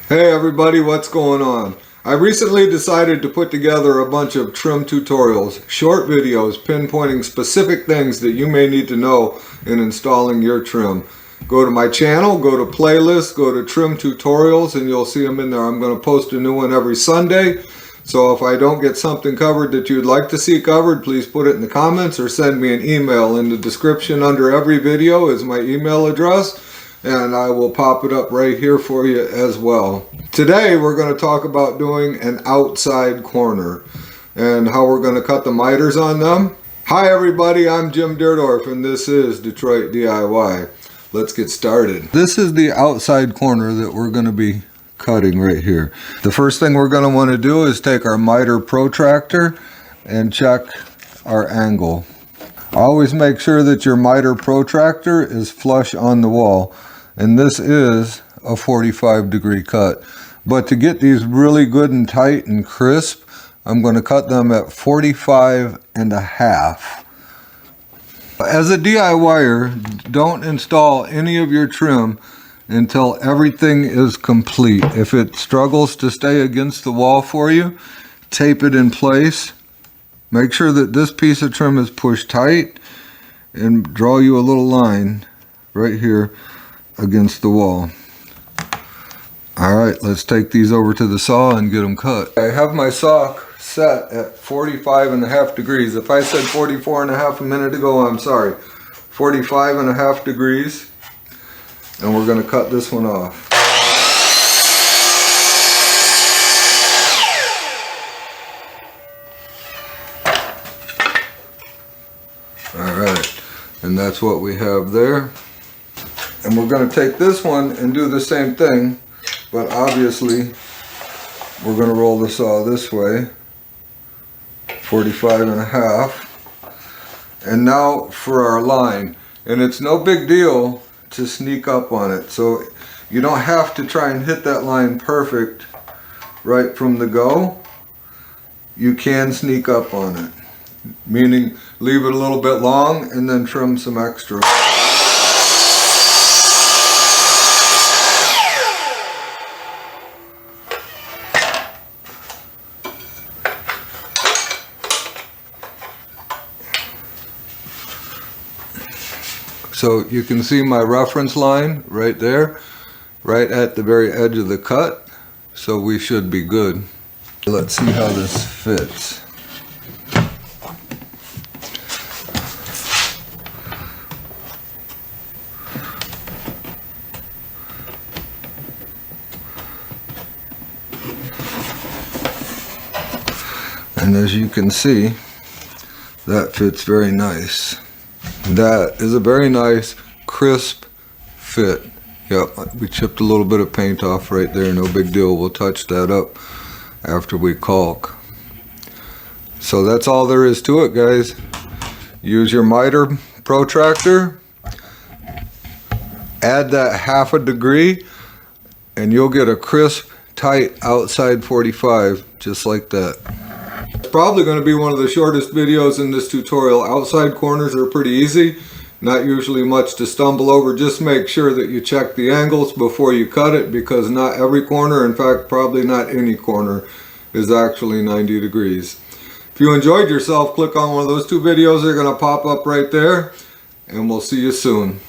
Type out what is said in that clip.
Hey everybody, what's going on? I recently decided to put together a bunch of trim tutorials, short videos pinpointing specific things that you may need to know in installing your trim. Go to my channel, go to playlists, go to trim tutorials, and you'll see them in there. I'm going to post a new one every Sunday. So if I don't get something covered that you'd like to see covered, please put it in the comments or send me an email. In the description under every video is my email address, and I will pop it up right here for you as well. Today we're going to talk about doing an outside corner and how we're going to cut the miters on them. Hi everybody, I'm Jim Dierdorf and this is Detroit DIY. Let's get started. This is the outside corner that we're going to be cutting right here. The first thing we're going to want to do is take our miter protractor and check our angle. Always make sure that your miter protractor is flush on the wall, and this is a 45-degree cut. But to get these really good and tight and crisp, I'm going to cut them at 45.5. As a DIYer, don't install any of your trim until everything is complete. If it struggles to stay against the wall for you, tape it in place. Make sure that this piece of trim is pushed tight and draw you a little line right here against the wall. Alright, let's take these over to the saw and get them cut. I have my saw set at 45.5 degrees. If I said 44.5 a minute ago, I'm sorry. 45.5 degrees. And we're going to cut this one off. Alright, and that's what we have there. And we're going to take this one and do the same thing, but obviously we're going to roll the saw this way, 45.5. And now for our line. And it's no big deal to sneak up on it, so you don't have to try and hit that line perfect right from the go. You can sneak up on it, meaning leave it a little bit long and then trim some extra. So you can see my reference line right there, right at the very edge of the cut. So we should be good. Let's see how this fits. And as you can see, that fits very nice. That is a very nice, crisp fit. Yep, we chipped a little bit of paint off right there, no big deal. We'll touch that up after we caulk. So that's all there is to it, guys. Use your miter protractor, add that 1/2 degree, and you'll get a crisp, tight outside 45, just like that. It's probably going to be one of the shortest videos in this tutorial. Outside corners are pretty easy, not usually much to stumble over. Just make sure that you check the angles before you cut it, because not every corner, in fact probably not any corner, is actually 90 degrees. If you enjoyed yourself, click on one of those two videos. They're going to pop up right there, and we'll see you soon.